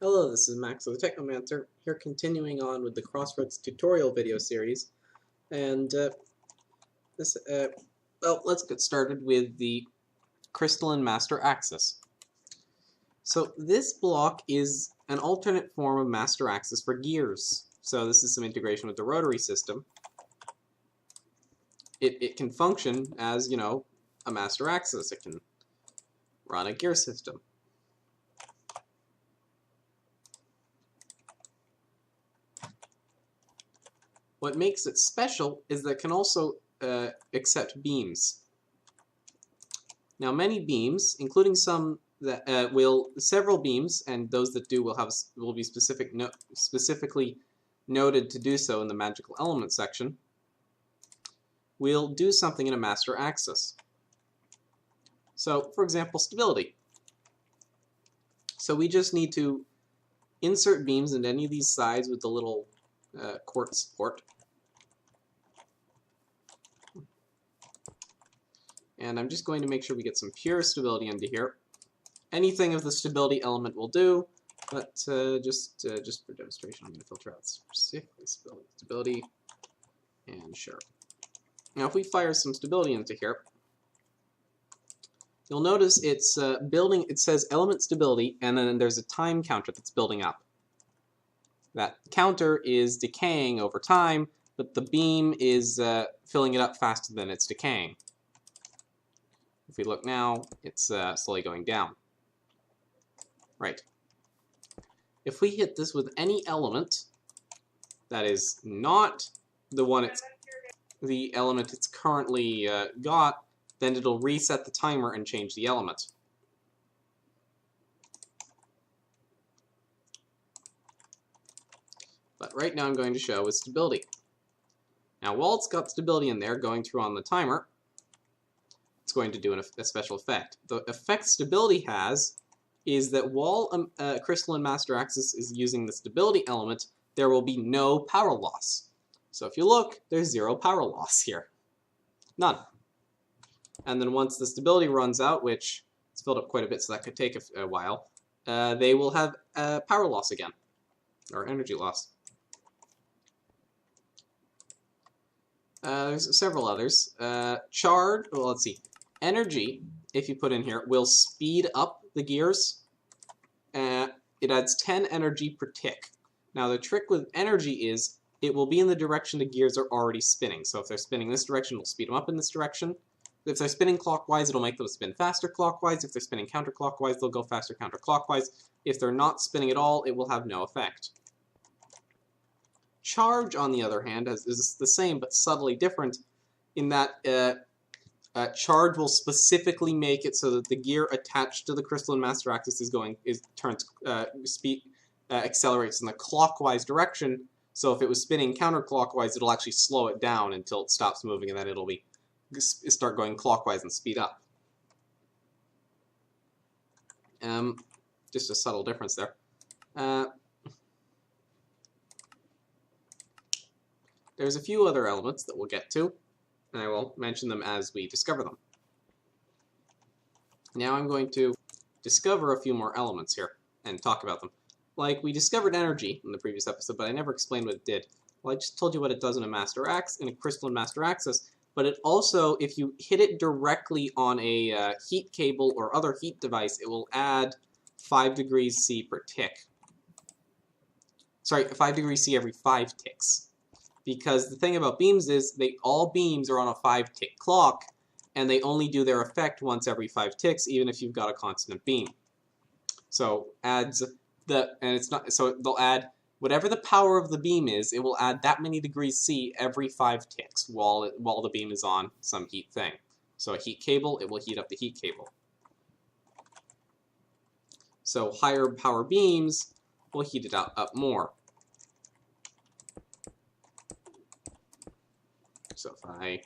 Hello, this is Max of the Technomancer, here continuing on with the Crossroads tutorial video series, and let's get started with the crystalline master axis. So this block is an alternate form of master axis for gears. So this is some integration with the rotary system. It can function as, a master axis. It can run a gear system. What makes it special is that it can also accept beams. Now, many beams, including some that several beams, and those that do will be specifically noted to do so in the magical element section, will do something in a master axis. So, for example, stability. So we just need to insert beams into any of these sides with the little quartz support. And I'm just going to make sure we get some pure stability into here. Anything of the stability element will do, but just for demonstration, I'm going to filter out specifically stability, and sure. Now, if we fire some stability into here, you'll notice it's building. It says element stability, and then there's a time counter that's building up. That counter is decaying over time, but the beam is filling it up faster than it's decaying. If we look now, it's slowly going down. Right. If we hit this with any element that is not the element it's currently got, then it'll reset the timer and change the element. But right now I'm going to show with stability. Now, while it's got stability in there going through on the timer, it's going to do a special effect. The effect stability has is that while a crystalline master axis is using the stability element, there will be no power loss. So if you look, there's zero power loss here. None. And then once the stability runs out, which it's filled up quite a bit, so that could take a while, they will have power loss again, or energy loss. There's several others. Charge, well, let's see. Energy, if you put in here, will speed up the gears. It adds 10 energy per tick. Now, the trick with energy is it will be in the direction the gears are already spinning. So if they're spinning this direction, it'll speed them up in this direction. If they're spinning clockwise, it'll make them spin faster clockwise. If they're spinning counterclockwise, they'll go faster counterclockwise. If they're not spinning at all, it will have no effect. Charge, on the other hand, is the same but subtly different in that charge will specifically make it so that the gear attached to the crystalline master axis accelerates in the clockwise direction. So if it was spinning counterclockwise, it'll actually slow it down until it stops moving, and then it'll start going clockwise and speed up. Just a subtle difference there. There's a few other elements that we'll get to, and I will mention them as we discover them. Now I'm going to discover a few more elements here and talk about them. Like, we discovered energy in the previous episode, but I never explained what it did. Well, I just told you what it does in a crystalline master axis, but it also, if you hit it directly on a heat cable or other heat device, it will add 5 degrees C per tick. Sorry, 5 degrees C every 5 ticks. Because the thing about beams is all beams are on a 5-tick clock, and they only do their effect once every 5 ticks, even if you've got a constant beam. So they'll add whatever the power of the beam is. It will add that many degrees C every 5 ticks while the beam is on some heat thing. So a heat cable, it will heat up the heat cable. So higher power beams will heat it up more. So if I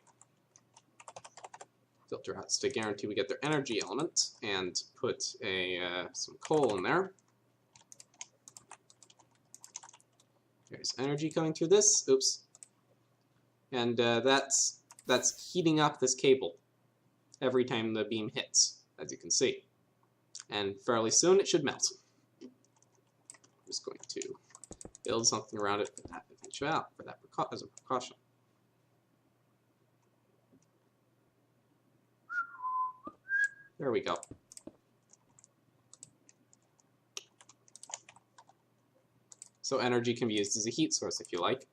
filter out to guarantee we get their energy element and put some coal in there. There's energy coming through this. Oops. And that's heating up this cable every time the beam hits, as you can see. And fairly soon it should melt. just going to build something around it for that as a precaution. There we go. So energy can be used as a heat source if you like.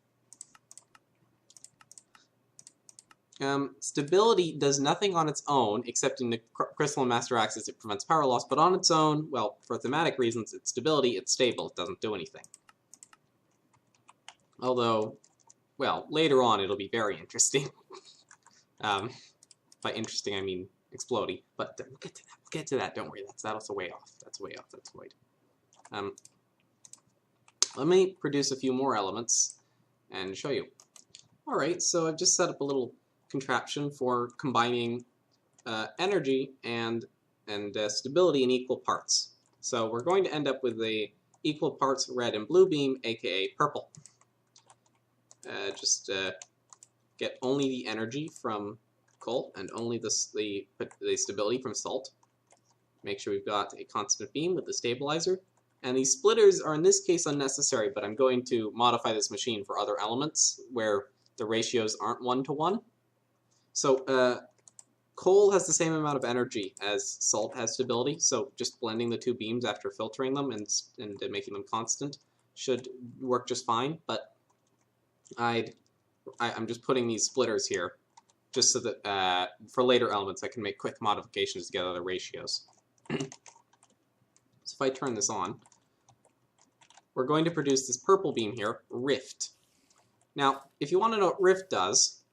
Stability does nothing on its own, except in the crystalline master axis it prevents power loss, but on its own, well, for thematic reasons, it's stability, it's stable, it doesn't do anything. Although, well, later on it'll be very interesting. By interesting I mean explodey, but we'll get to that, don't worry, that's a way off, that's way off, that's void. Let me produce a few more elements and show you. Alright, so I've just set up a little contraption for combining energy and stability in equal parts. So we're going to end up with a equal parts red and blue beam, aka purple. Just get only the energy from coal and only the stability from salt. Make sure we've got a constant beam with the stabilizer. And these splitters are in this case unnecessary, but I'm going to modify this machine for other elements where the ratios aren't 1-to-1. So coal has the same amount of energy as salt has stability, so just blending the two beams after filtering them and making them constant should work just fine, but I'm just putting these splitters here just so that for later elements I can make quick modifications to get other ratios. So if I turn this on, we're going to produce this purple beam here, Rift. Now, if you want to know what Rift does,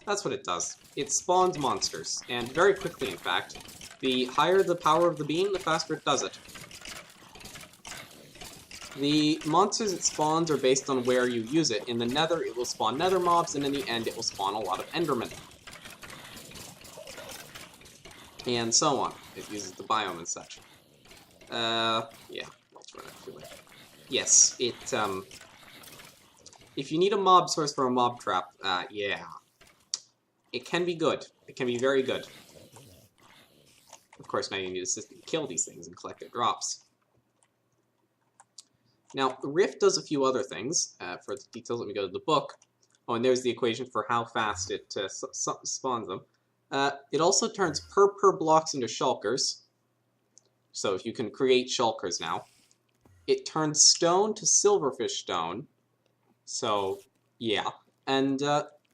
that's what it does. It spawns monsters, and very quickly, in fact. The higher the power of the beam, the faster it does it. The monsters it spawns are based on where you use it. In the nether, it will spawn nether mobs, and in the end, it will spawn a lot of endermen. And so on. It uses the biome and such. Yeah. Yes, it, if you need a mob source for a mob trap, yeah. It can be good. It can be very good. Of course, now you need a system to kill these things and collect their drops. Now, Rift does a few other things. For the details, let me go to the book. Oh, and there's the equation for how fast it spawns them. It also turns per blocks into shulkers. So if you can create shulkers now. It turns stone to silverfish stone. So, yeah. And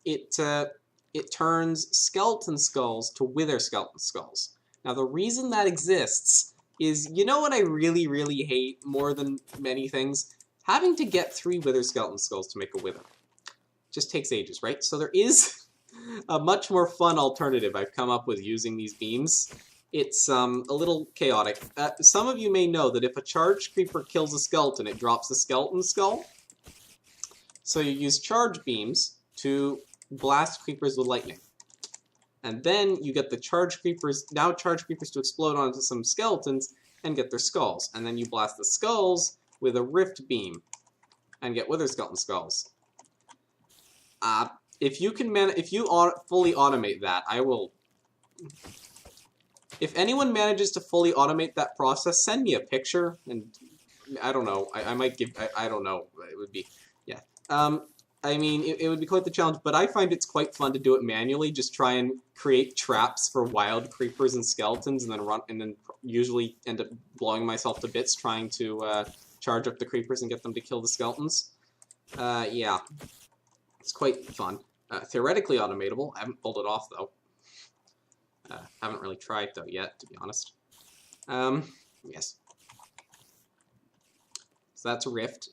it turns skeleton skulls to wither skeleton skulls. Now, the reason that exists is, you know what I really, really hate more than many things? Having to get 3 wither skeleton skulls to make a wither. Just takes ages, right? So there is a much more fun alternative I've come up with using these beams. It's a little chaotic. Some of you may know that if a charged creeper kills a skeleton, it drops a skeleton skull. So you use charge beams to blast creepers with lightning. And then you get the charged creepers to explode onto some skeletons and get their skulls. And then you blast the skulls with a rift beam and get wither skeleton skulls. If you fully automate that, I will... If anyone manages to fully automate that process, send me a picture, and I don't know, I might give, I don't know, it would be, yeah. I mean, it would be quite the challenge, but I find it's quite fun to do it manually, just try and create traps for wild creepers and skeletons, and then usually end up blowing myself to bits trying to charge up the creepers and get them to kill the skeletons. Yeah, it's quite fun. Theoretically automatable, I haven't pulled it off, though. Haven't really tried, though, yet, to be honest. Yes. So that's Rift.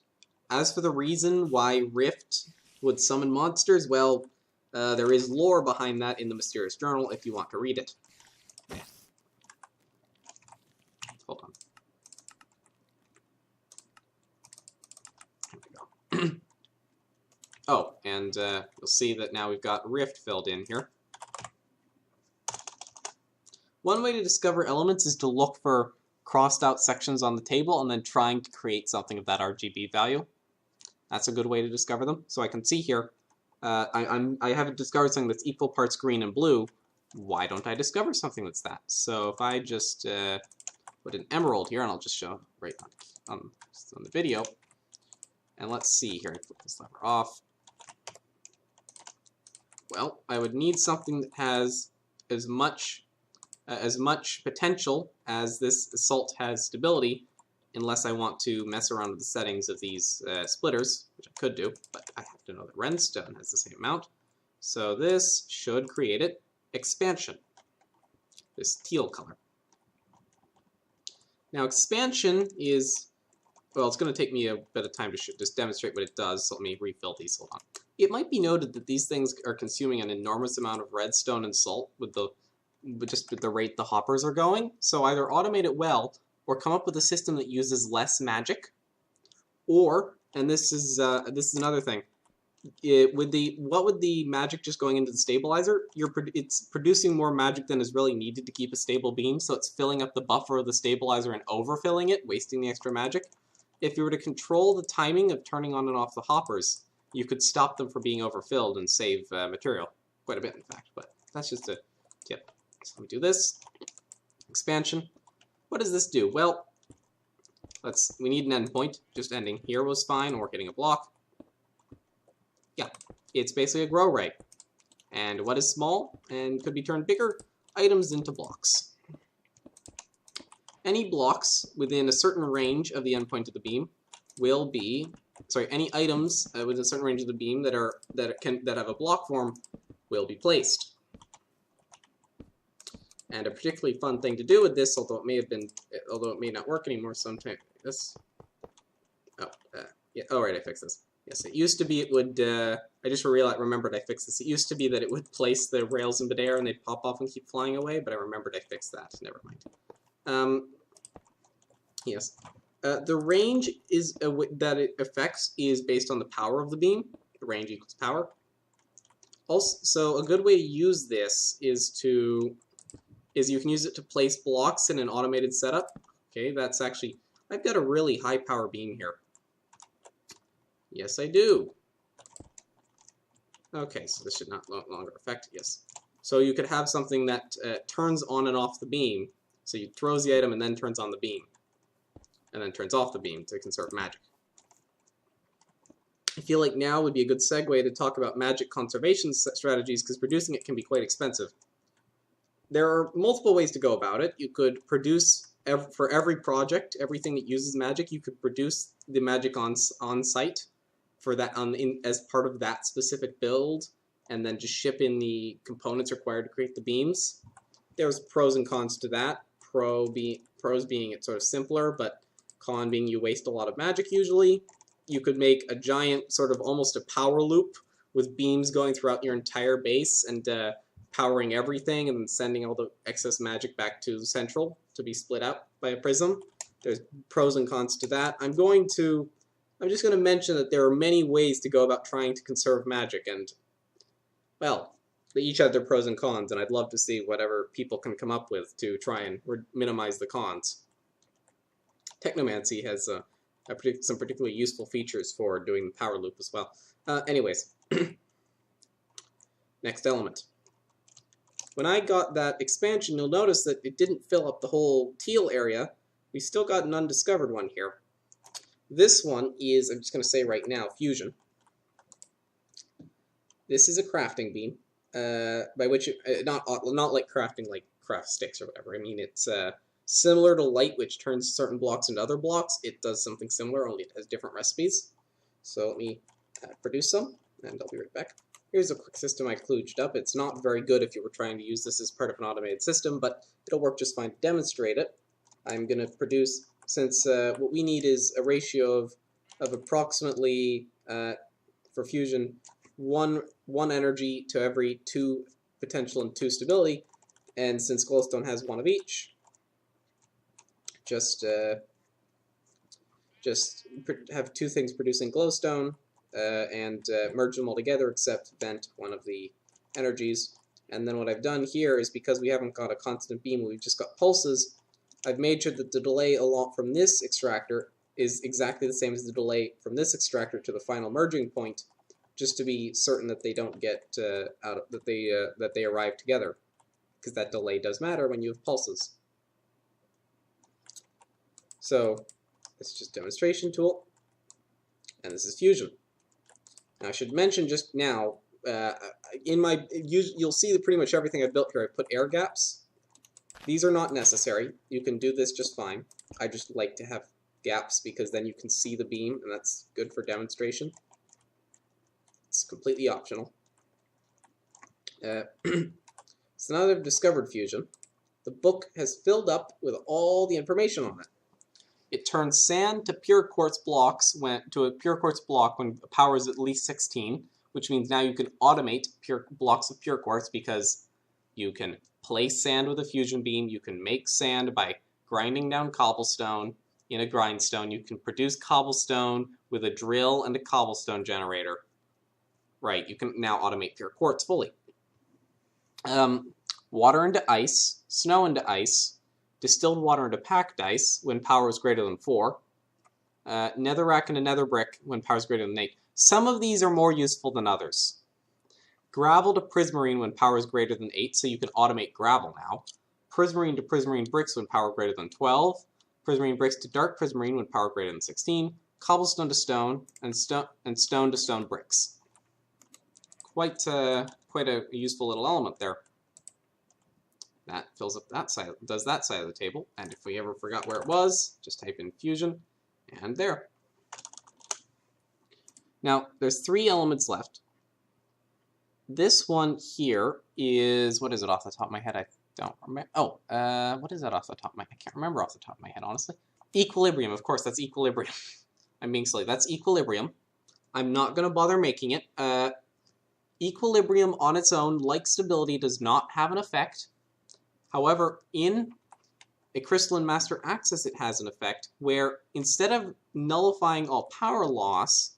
As for the reason why Rift would summon monsters, well, there is lore behind that in the Mysterious Journal if you want to read it. Yeah. Hold on. There we go. Oh, and you'll see that now we've got Rift filled in here. One way to discover elements is to look for crossed out sections on the table and then trying to create something of that RGB value. That's a good way to discover them. So I can see here, I haven't discovered something that's equal parts green and blue. Why don't I discover something that's that? So if I just put an emerald here, and I'll just show right on the video. And let's see here. I flip this lever off. Well, I would need something that has as much potential as this salt has stability, unless I want to mess around with the settings of these splitters, which I could do, but I have to know that redstone has the same amount. So this should create it. Expansion. This teal color. Now expansion is, well, it's going to take me a bit of time to just demonstrate what it does, so let me refill these. Hold on. It might be noted that these things are consuming an enormous amount of redstone and salt with the rate the hoppers are going. So either automate it well, or come up with a system that uses less magic, or, and this is another thing, with the magic just going into the stabilizer, it's producing more magic than is really needed to keep a stable beam, so it's filling up the buffer of the stabilizer and overfilling it, wasting the extra magic. If you were to control the timing of turning on and off the hoppers, you could stop them from being overfilled and save material. Quite a bit, in fact, but that's just a tip. So let me do this. Expansion. What does this do? Well, we need an endpoint. Just ending here was fine, or hitting a block. Yeah, it's basically a grow ray. And what is small and could be turned bigger? Items into blocks. Any blocks within a certain range of the endpoint of the beam will be, any items within a certain range of the beam that have a block form will be placed. And a particularly fun thing to do with this, although it may not work anymore sometime. Yeah. Oh, right, I fixed this. Yes, it used to be it would. I just remembered I fixed this. It used to be that it would place the rails in midair and they'd pop off and keep flying away, but I remembered I fixed that. Never mind. Yes. The range that it affects is based on the power of the beam. The range equals power. Also, so a good way to use this is you can use it to place blocks in an automated setup. Okay, that's actually, I've got a really high power beam here. Yes, I do. Okay, so this should no longer affect it. Yes. So you could have something that turns on and off the beam. So you throws the item and then turns on the beam. And then turns off the beam to conserve magic. I feel like now would be a good segue to talk about magic conservation strategies, because producing it can be quite expensive. There are multiple ways to go about it. You could produce, for every project, everything that uses magic, you could produce the magic on site for that as part of that specific build, and then just ship in the components required to create the beams. There's pros and cons to that. Pros being it's sort of simpler, but con being you waste a lot of magic usually. You could make a giant sort of almost a power loop with beams going throughout your entire base and powering everything and then sending all the excess magic back to the central to be split out by a prism. There's pros and cons to that. I'm just going to mention that there are many ways to go about trying to conserve magic, and, well, they each have their pros and cons, and I'd love to see whatever people can come up with to try and minimize the cons. Technomancy has some particularly useful features for doing the power loop as well. Anyways, next element. When I got that expansion, you'll notice that it didn't fill up the whole teal area. We still got an undiscovered one here. This one is, I'm just going to say right now, fusion. This is a crafting beam, by which, not like crafting like craft sticks or whatever. I mean, it's similar to light, which turns certain blocks into other blocks. It does something similar, only it has different recipes. So let me produce some, and I'll be right back. Here's a quick system I kludged up. It's not very good if you were trying to use this as part of an automated system, but it'll work just fine to demonstrate it. I'm going to produce, since what we need is a ratio of approximately, for fusion, one energy to every 2 potential and 2 stability, and since glowstone has 1 of each, just have 2 things producing glowstone, and merge them all together except vent 1 of the energies. And then what I've done here is, because we haven't got a constant beam, we've just got pulses, I've made sure that the delay along from this extractor is exactly the same as the delay from this extractor to the final merging point, just to be certain that they don't get that they arrive together, because that delay does matter when you have pulses. So this is just demonstration tool, and this is fusion. Now, I should mention just now, you'll see that pretty much everything I've built here, I've put air gaps. These are not necessary. You can do this just fine. I just like to have gaps because then you can see the beam, and that's good for demonstration. It's completely optional. So now that I've discovered fusion, the book has filled up with all the information on it. It turns sand to pure quartz blocks when power is at least 16, which means now you can automate blocks of pure quartz because you can place sand with a fusion beam, you can make sand by grinding down cobblestone in a grindstone, you can produce cobblestone with a drill and a cobblestone generator. Right, you can now automate pure quartz fully. Water into ice, snow into ice, distilled water into packed ice when power is greater than 4, netherrack into nether brick when power is greater than 8. Some of these are more useful than others. Gravel to prismarine when power is greater than 8, so you can automate gravel now. Prismarine to prismarine bricks when power greater than 12. Prismarine bricks to dark prismarine when power greater than 16. Cobblestone to stone, and stone to stone bricks. Quite a useful little element there. That fills up that side, does that side of the table, and if we ever forgot where it was, just type in fusion, and there. Now, there's 3 elements left. This one here is, what is it off the top of my head? I don't remember. Oh, what is that off the top of my head? I can't remember off the top of my head, honestly. Equilibrium, of course, that's equilibrium. I'm being silly. That's equilibrium. I'm not going to bother making it. Equilibrium on its own, like stability, does not have an effect. However, in a crystalline master axis, it has an effect where instead of nullifying all power loss,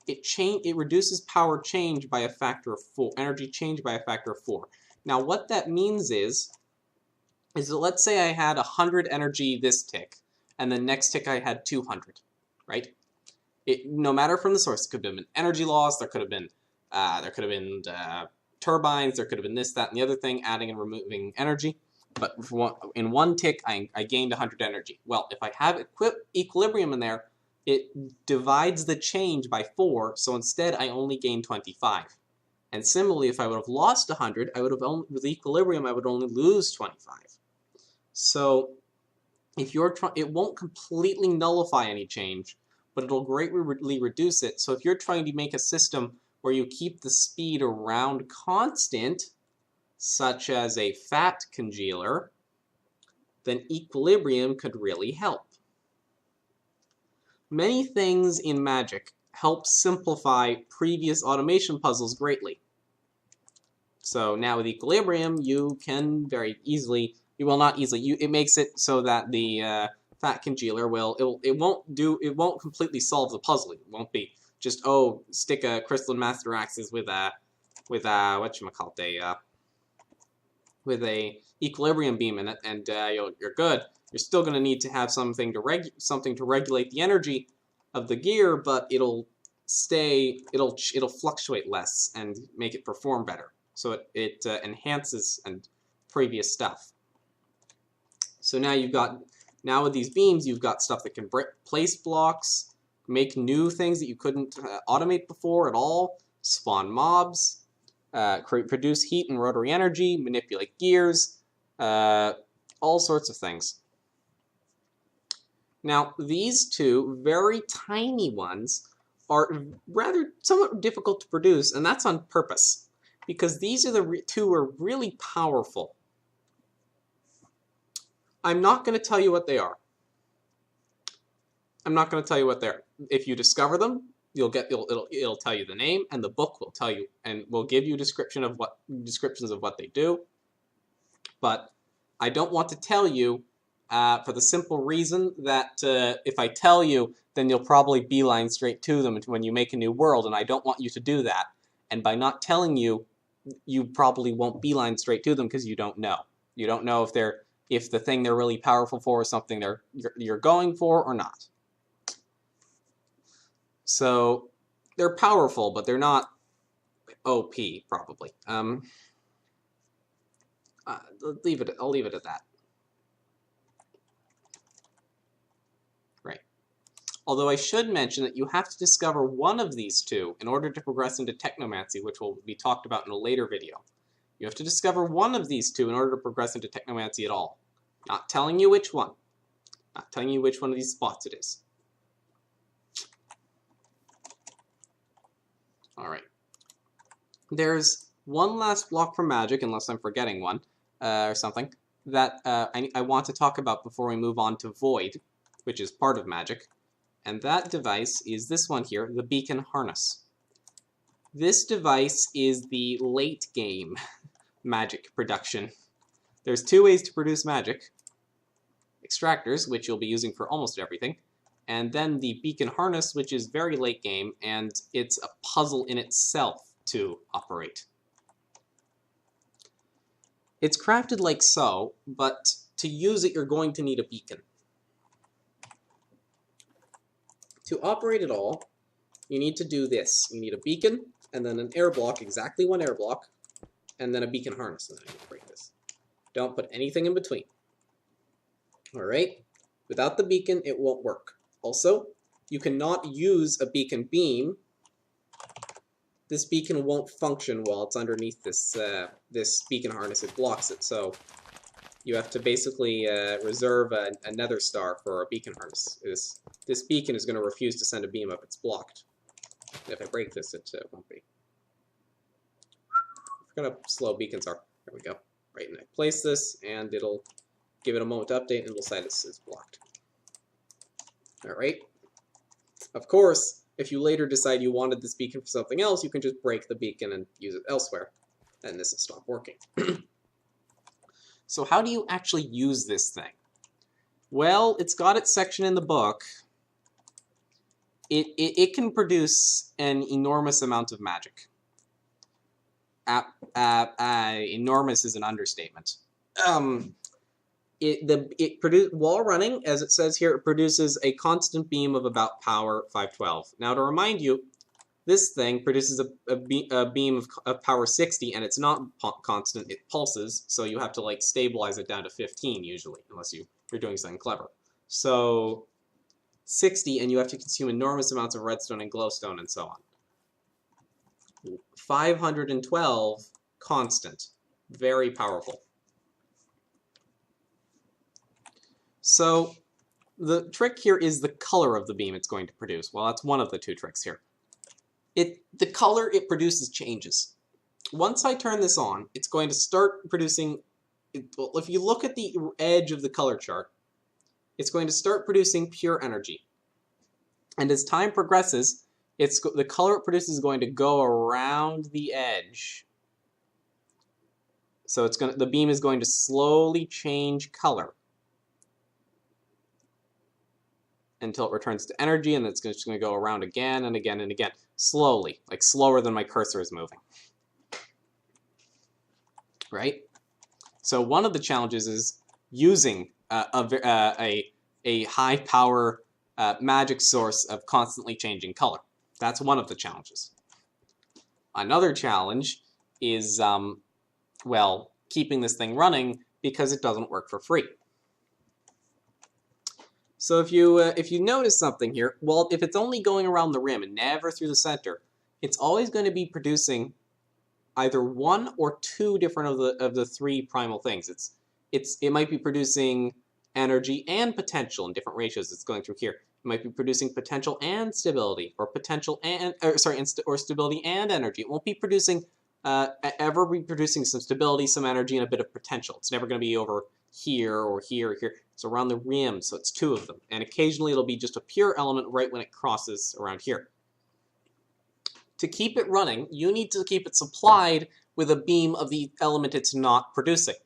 it reduces power change by a factor of 4, energy change by a factor of 4. Now, what that means is that let's say I had 100 energy this tick, and the next tick I had 200, right? No matter from the source, it could have been energy loss, there could have been turbines, there could have been this, that, and the other thing, adding and removing energy. But in one tick, I gained 100 energy. Well, if I have equilibrium in there, it divides the change by 4, so instead I only gain 25. And similarly, if I would have lost 100, with equilibrium, I would only lose 25. So if it won't completely nullify any change, but it'll greatly reduce it. So if you're trying to make a system where you keep the speed around constant, such as a fat congealer, then equilibrium could really help. Many things in Magic help simplify previous automation puzzles greatly. So now with equilibrium, you can very easily, it makes it so that the fat congealer it won't completely solve the puzzle. It won't be just, oh, stick a crystalline master axis with a equilibrium beam in it, and you're good. You're still going to need to have something to regulate the energy of the gear, but it'll fluctuate less and make it perform better. So it enhances and previous stuff. So now with these beams, you've got stuff that can place blocks, make new things that you couldn't automate before at all, spawn mobs, produce heat and rotary energy, manipulate gears, all sorts of things. Now, these 2 very tiny ones are somewhat difficult to produce, and that's on purpose, because these are the 2 are really powerful. I'm not going to tell you what they are. If you discover them, it'll tell you the name, and the book will tell you, and will give you descriptions of what they do. But I don't want to tell you for the simple reason that if I tell you, then you'll probably beeline straight to them when you make a new world, and I don't want you to do that. And by not telling you, you probably won't beeline straight to them because you don't know. You don't know if the thing they're really powerful for is something you're going for or not. So they're powerful, but they're not OP, probably. I'll leave it at that. Although I should mention that you have to discover one of these two in order to progress into Technomancy, which will be talked about in a later video. You have to discover one of these two in order to progress into Technomancy at all. Not telling you which one. Not telling you which one of these spots it is. Alright. There's one last block for magic, unless I'm forgetting one, or something, that I want to talk about before we move on to Void, which is part of magic. And that device is this one here, the beacon harness. This device is the late game magic production. There's two ways to produce magic. Extractors, which you'll be using for almost everything, and then the beacon harness, which is very late game, and it's a puzzle in itself to operate. It's crafted like so, but to use it you're going to need a beacon. To operate it all, you need to do this. You need a beacon, and then an air block, exactly one air block, and then a beacon harness, and then I can break this. Don't put anything in between. Alright? Without the beacon, it won't work. Also, you cannot use a beacon beam. This beacon won't function while it's underneath this beacon harness. It blocks it, so you have to basically reserve a nether star for a beacon harness. This beacon is going to refuse to send a beam up. It's blocked. And if I break this, it won't be. I forgot how slow beacons are. There we go. Right, and I place this, and it'll give it a moment to update, and it'll say it's blocked. Alright. Of course, if you later decide you wanted this beacon for something else, you can just break the beacon and use it elsewhere, and this will stop working. So how do you actually use this thing? Well, it's got its section in the book. It can produce an enormous amount of magic. Enormous is an understatement. While running, as it says here, it produces a constant beam of about power 512. Now, to remind you, this thing produces a beam of power 60, and it's not constant, it pulses, so you have to like stabilize it down to 15 usually, unless you're doing something clever. So 60, and you have to consume enormous amounts of redstone and glowstone and so on. 512 constant. Very powerful. So the trick here is the color of the beam it's going to produce. Well, that's one of the two tricks here. The color it produces changes. Once I turn this on, it's going to start producing, well, if you look at the edge of the color chart, it's going to start producing pure energy. And as time progresses, the color it produces is going to go around the edge. So the beam is going to slowly change color until it returns to energy, and it's just going to go around again and again and again. Slowly, like slower than my cursor is moving. Right? So one of the challenges is using a high-power magic source of constantly changing color. That's one of the challenges. Another challenge is, well, keeping this thing running because it doesn't work for free. So if you notice something here, well, if it's only going around the rim and never through the center, it's always going to be producing either one or two different of the three primal things. It might be producing energy and potential in different ratios. It's going through here. It might be producing potential and stability, or potential and or stability and energy. It won't be producing ever be producing some stability, some energy, and a bit of potential. It's never going to be over here or here or here. It's around the rim, so it's two of them. And occasionally it'll be just a pure element right when it crosses around here. To keep it running, you need to keep it supplied with a beam of the element it's not producing.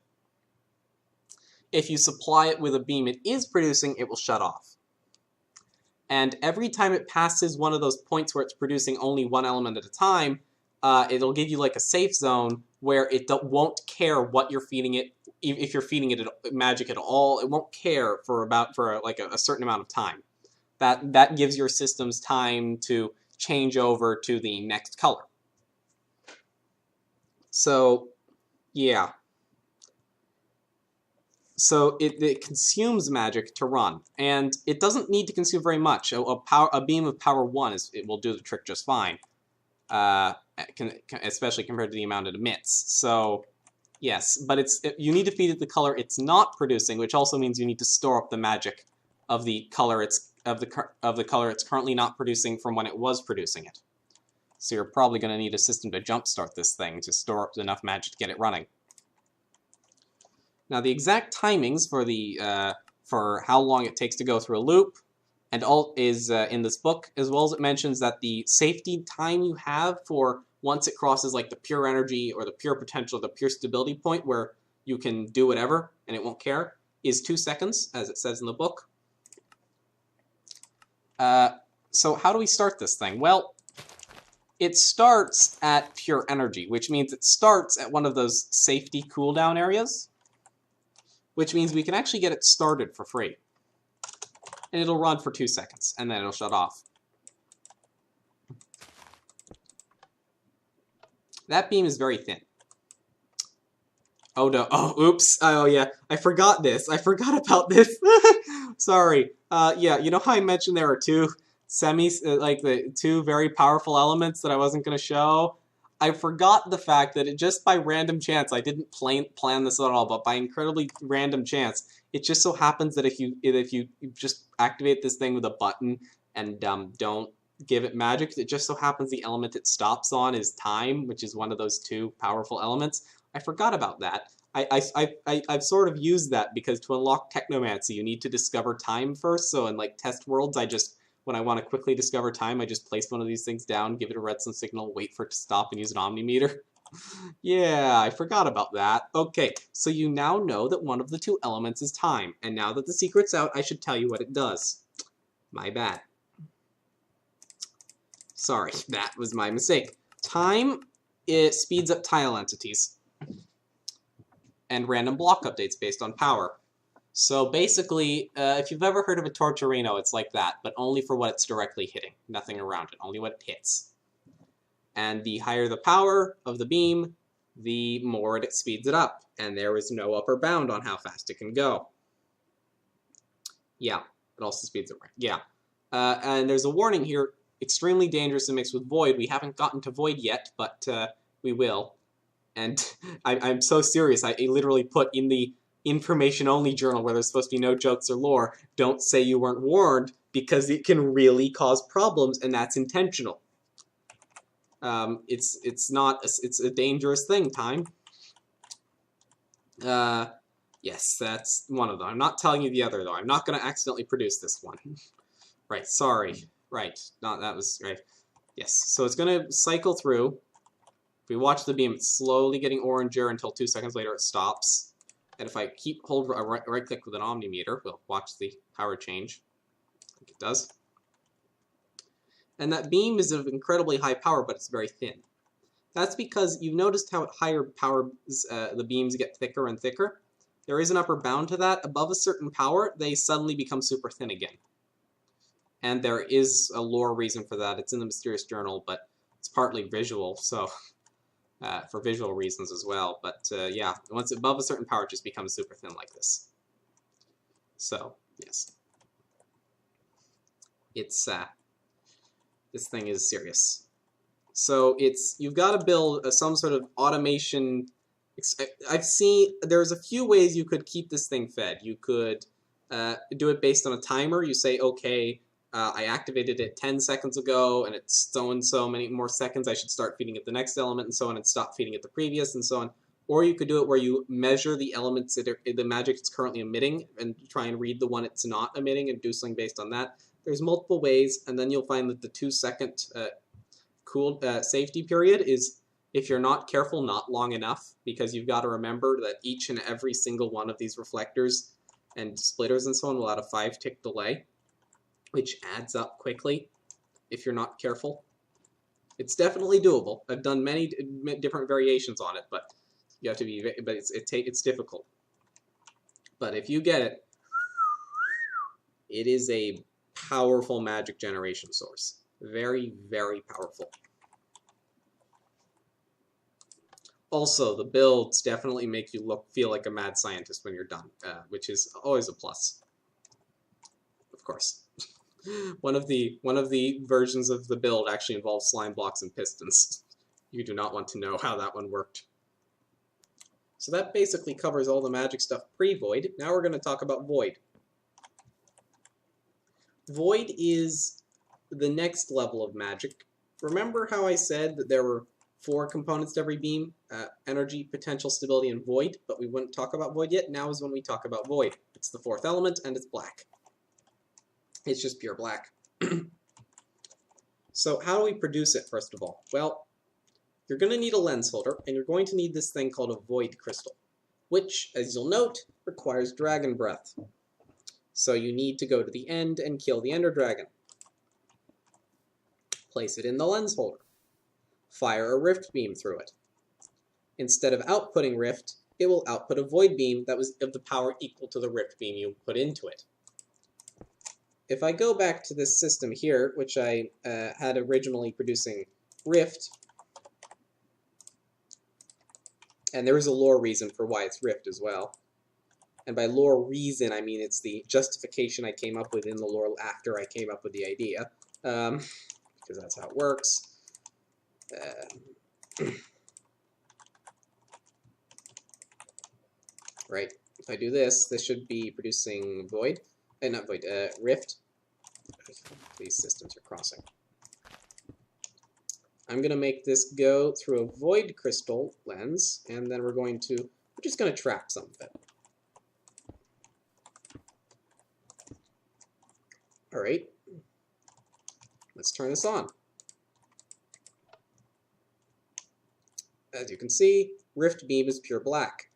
If you supply it with a beam it is producing, it will shut off. And every time it passes one of those points where it's producing only one element at a time, it'll give you like a safe zone where it won't care what you're feeding it. If you're feeding it magic at all, it won't care for like a certain amount of time. That gives your systems time to change over to the next color. So, yeah. So it consumes magic to run, and it doesn't need to consume very much. A beam of power 1 it will do the trick just fine, especially compared to the amount it emits. So yes, but you need to feed it the color it's not producing, which also means you need to store up the magic of the color color it's currently not producing from when it was producing it. So you're probably going to need a system to jumpstart this thing to store up enough magic to get it running. Now the exact timings for how long it takes to go through a loop and all is in this book, as well as it mentions that the safety time you have for once it crosses like the pure energy or the pure potential, the pure stability point where you can do whatever and it won't care, is 2 seconds, as it says in the book. So how do we start this thing? Well, it starts at pure energy, which means it starts at one of those safety cooldown areas, which means we can actually get it started for free. And it'll run for 2 seconds, and then it'll shut off. That beam is very thin. Oh no, oh, oops, oh yeah, I forgot this. I forgot about this. Sorry. Yeah, you know how I mentioned there are two the two very powerful elements that I wasn't going to show? I forgot the fact that just by random chance, I didn't plan this at all, but by incredibly random chance, it just so happens that if you just activate this thing with a button and don't give it magic, it just so happens the element it stops on is time, which is one of those two powerful elements. I forgot about that. I've sort of used that because to unlock Technomancy, you need to discover time first. So in like test worlds, when I want to quickly discover time, I just place one of these things down, give it a redstone signal, wait for it to stop, and use an omnimeter. Yeah, I forgot about that. Okay, so you now know that one of the two elements is time, and now that the secret's out, I should tell you what it does. My bad. Sorry, that was my mistake. Time, it speeds up tile entities and random block updates based on power. So basically, if you've ever heard of a Torturino, it's like that, but only for what it's directly hitting. Nothing around it, only what it hits. And the higher the power of the beam, the more it speeds it up. And there is no upper bound on how fast it can go. Yeah, it also speeds it right. Yeah. And there's a warning here, extremely dangerous and mixed with Void. We haven't gotten to Void yet, but we will. And I'm so serious, I literally put in the information-only journal where there's supposed to be no jokes or lore, don't say you weren't warned, because it can really cause problems, and that's intentional. It's a dangerous thing, time. Yes, that's one of them. I'm not telling you the other, though. I'm not going to accidentally produce this one. Right, sorry. Right, that was right. Yes, so it's going to cycle through. If we watch the beam, it's slowly getting oranger until 2 seconds later it stops. And if I hold right click with an omnimeter, we'll watch the power change. I think it does. And that beam is of incredibly high power, but it's very thin. That's because you've noticed how at higher power the beams get thicker and thicker. There is an upper bound to that. Above a certain power, they suddenly become super thin again. And there is a lore reason for that. It's in the Mysterious Journal, but it's partly visual, so for visual reasons as well. But yeah, once above a certain power, it just becomes super thin like this. So, yes. It's, this thing is serious. So you've got to build some sort of automation. I've seen, there's a few ways you could keep this thing fed. You could do it based on a timer. You say, okay, I activated it 10 seconds ago, and it's so and so many more seconds. I should start feeding it the next element, and so on, and stop feeding it the previous, and so on. Or you could do it where you measure the elements the magic it's currently emitting, and try and read the one it's not emitting, and do something based on that. There's multiple ways, and then you'll find that the 2-second safety period is, if you're not careful, not long enough, because you've got to remember that each and every single one of these reflectors and splitters and so on will add a 5-tick delay, which adds up quickly if you're not careful. It's definitely doable. I've done many different variations on it, but you have to be. But it's difficult. But if you get it, it is a powerful magic generation source. Very, very powerful. Also, the builds definitely make you feel like a mad scientist when you're done, which is always a plus. Of course. One of the versions of the build actually involves slime blocks and pistons. You do not want to know how that one worked. So that basically covers all the magic stuff pre-Void. Now we're going to talk about Void. Void is the next level of magic. Remember how I said that there were 4 components to every beam? Energy, potential, stability, and void, but we wouldn't talk about void yet. Now is when we talk about void. It's the 4th element, and it's black. It's just pure black. So how do we produce it, first of all? Well, you're going to need a lens holder, and you're going to need this thing called a void crystal, which, as you'll note, requires dragon breath. So you need to go to the end and kill the ender dragon. Place it in the lens holder. Fire a rift beam through it. Instead of outputting rift, it will output a void beam that was of the power equal to the rift beam you put into it. If I go back to this system here, which I had originally producing rift, and there is a lore reason for why it's rift as well. And by lore reason, I mean it's the justification I came up with in the lore after I came up with the idea, because that's how it works. Right, if I do this, this should be producing void, not void, rift. These systems are crossing. I'm going to make this go through a void crystal lens, and then we're just going to trap some of it. Alright, let's turn this on. As you can see, rift beam is pure black.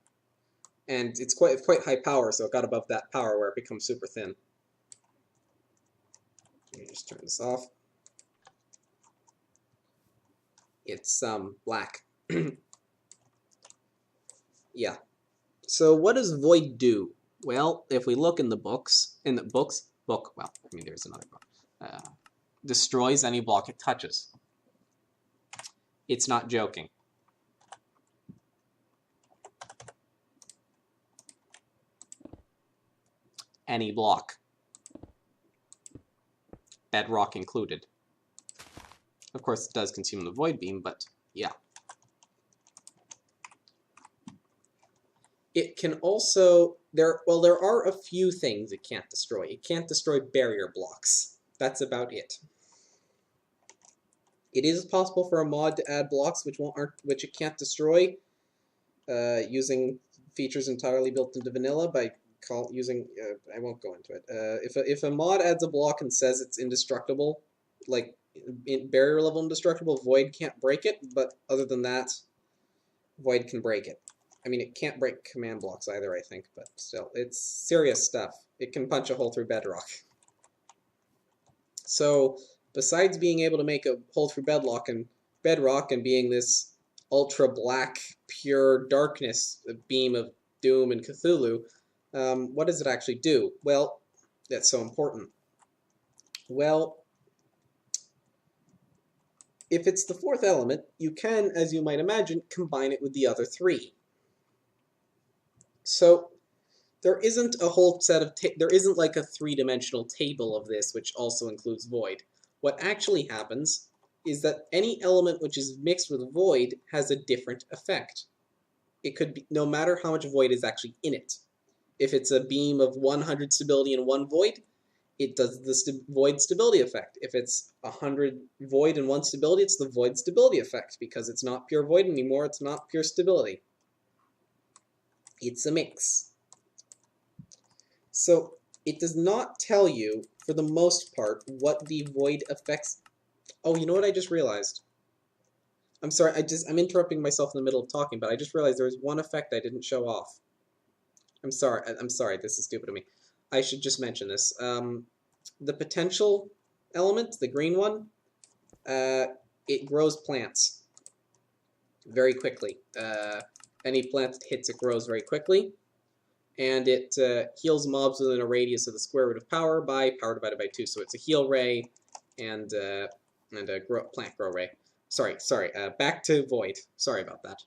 And it's quite high power, so it got above that power where it becomes super thin. Let me just turn this off. It's black. Yeah. So what does void do? Well, if we look in the books, well, I mean there's another book. Destroys any block it touches. It's not joking. Any block. Bedrock included. Of course, it does consume the void beam, but yeah. It can also, there are a few things it can't destroy. It can't destroy barrier blocks. That's about it. It is possible for a mod to add blocks which it can't destroy using features entirely built into vanilla by I won't go into it. If a mod adds a block and says it's indestructible, like barrier level indestructible, Void can't break it, but other than that, Void can break it. I mean, it can't break command blocks either, I think, but still, it's serious stuff. It can punch a hole through bedrock. So, besides being able to make a hole through bedrock and being this ultra black, pure darkness beam of Doom and Cthulhu, what does it actually do? Well, that's so important. Well, if it's the 4th element, you can, as you might imagine, combine it with the other 3. So there isn't a whole set of there isn't like a 3-dimensional table of this which also includes void. What actually happens is that any element which is mixed with void has a different effect. It could be no matter how much void is actually in it. If it's a beam of 100 stability and 1 void, it does the void stability effect. If it's 100 void and 1 stability, it's the void stability effect, because it's not pure void anymore, it's not pure stability. It's a mix. So it does not tell you, for the most part, what the void effects... Oh, you know what I just realized? I'm sorry, I'm interrupting myself in the middle of talking, but I just realized there was one effect I didn't show off. I'm sorry, this is stupid of me. I should just mention this. The potential element, the green one, it grows plants very quickly. Any plant that hits it grows very quickly, and it heals mobs within a radius of the square root of power by power divided by 2. So it's a heal ray and a plant grow ray. Sorry. Back to void. Sorry about that.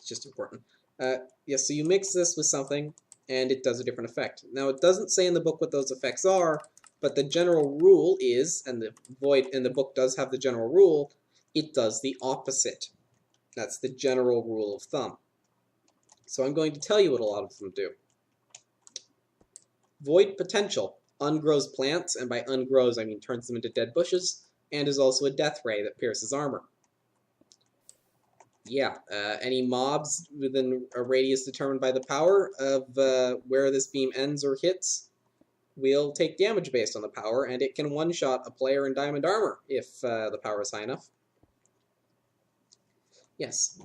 It's just important. Yes, so you mix this with something, and it does a different effect. Now, it doesn't say in the book what those effects are, but the general rule is, and the void in the book does have the general rule, it does the opposite. That's the general rule of thumb. So I'm going to tell you what a lot of them do. Void potential ungrows plants, and by ungrows I mean turns them into dead bushes, and is also a death ray that pierces armor. Yeah, any mobs within a radius determined by the power of where this beam ends or hits will take damage based on the power, and it can one-shot a player in diamond armor if the power is high enough. Yes.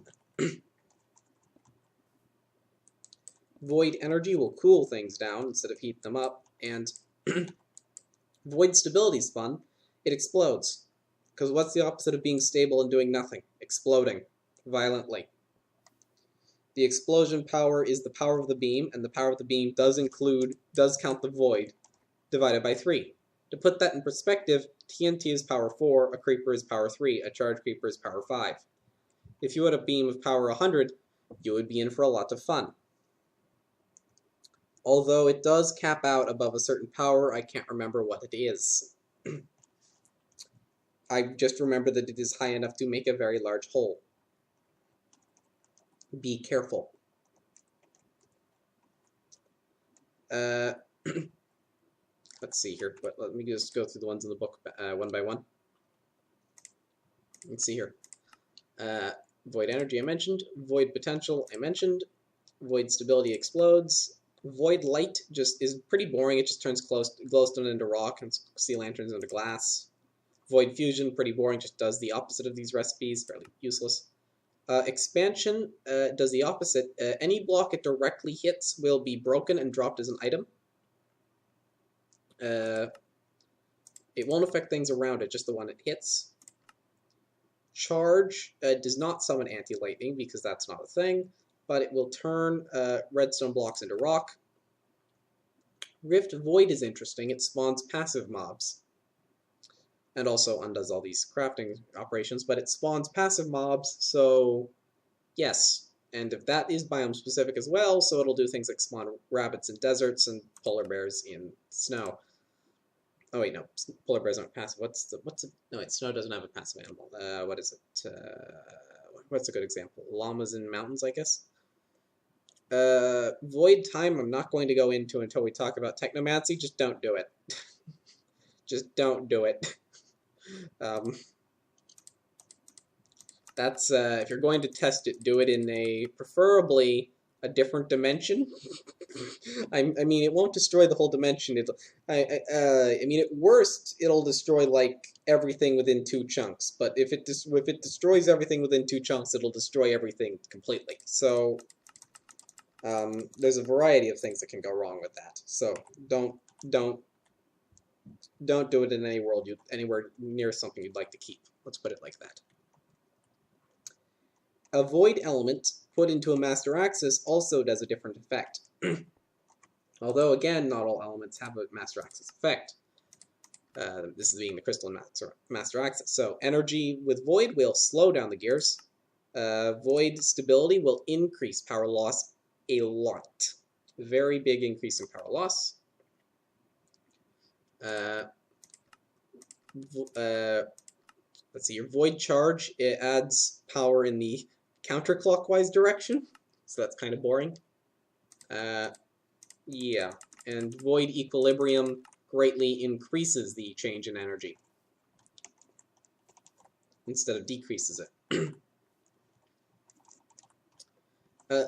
Void energy will cool things down instead of heat them up, and void stability is fun. It explodes. Because what's the opposite of being stable and doing nothing? Exploding violently. The explosion power is the power of the beam, and the power of the beam does count the void divided by 3. To put that in perspective, TNT is power 4, a creeper is power 3, a charge creeper is power 5. If you had a beam of power 100, you would be in for a lot of fun. Although it does cap out above a certain power, I can't remember what it is. I just remember that it is high enough to make a very large hole. Be careful. Let's see here. Let me just go through the ones in the book one by one. Let's see here. Void energy I mentioned. Void potential I mentioned. Void stability explodes. Void light just is pretty boring. It just turns glowstone into rock and sea lanterns into glass. Void fusion, pretty boring, just does the opposite of these recipes, fairly useless. Expansion does the opposite. Any block it directly hits will be broken and dropped as an item. It won't affect things around it, just the one it hits. Charge does not summon anti-lightning because that's not a thing, but it will turn redstone blocks into rock. Rift Void is interesting. It spawns passive mobs. And also undoes all these crafting operations, but it spawns passive mobs, so yes. And if that is biome specific as well, so it'll do things like spawn rabbits in deserts and polar bears in snow. Oh wait, no, polar bears aren't passive. No wait, snow doesn't have a passive animal. What is it? What's a good example? Llamas in mountains, I guess. Void time I'm not going to go into until we talk about technomancy. Just don't do it. Just don't do it. That's if you're going to test it, do it in preferably a different dimension. I mean, it won't destroy the whole dimension. I mean, at worst, it'll destroy like everything within 2 chunks. But if it destroys everything within 2 chunks, it'll destroy everything completely. So there's a variety of things that can go wrong with that. So don't do it in anywhere near something you'd like to keep. Let's put it like that. A void element put into a master axis also does a different effect. Although, again, not all elements have a master axis effect. This is being the crystalline master axis. So energy with void will slow down the gears. Void stability will increase power loss a lot. Very big increase in power loss. Let's see, your void charge, it adds power in the counterclockwise direction, so that's kind of boring. Yeah, and void equilibrium greatly increases the change in energy instead of decreases it.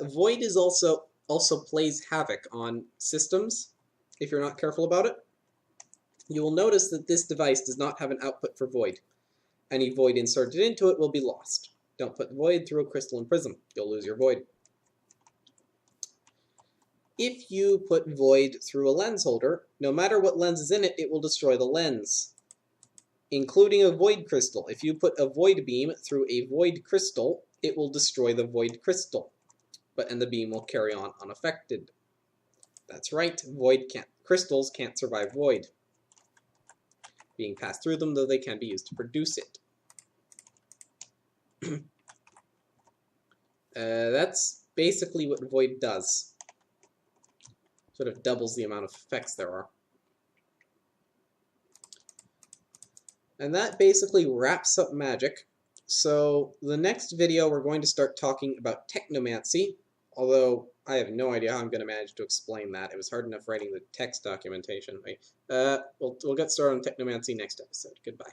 Void is also plays havoc on systems if you're not careful about it. You will notice that this device does not have an output for void. Any void inserted into it will be lost. Don't put void through a crystalline prism. You'll lose your void. If you put void through a lens holder, no matter what lens is in it, it will destroy the lens, including a void crystal. If you put a void beam through a void crystal, it will destroy the void crystal, and the beam will carry on unaffected. That's right, crystals can't survive void being passed through them, though they can be used to produce it. That's basically what void does. Sort of doubles the amount of effects there are. And that basically wraps up magic. So the next video we're going to start talking about technomancy, although I have no idea how I'm going to manage to explain that. It was hard enough writing the text documentation. We'll get started on technomancy next episode. Goodbye.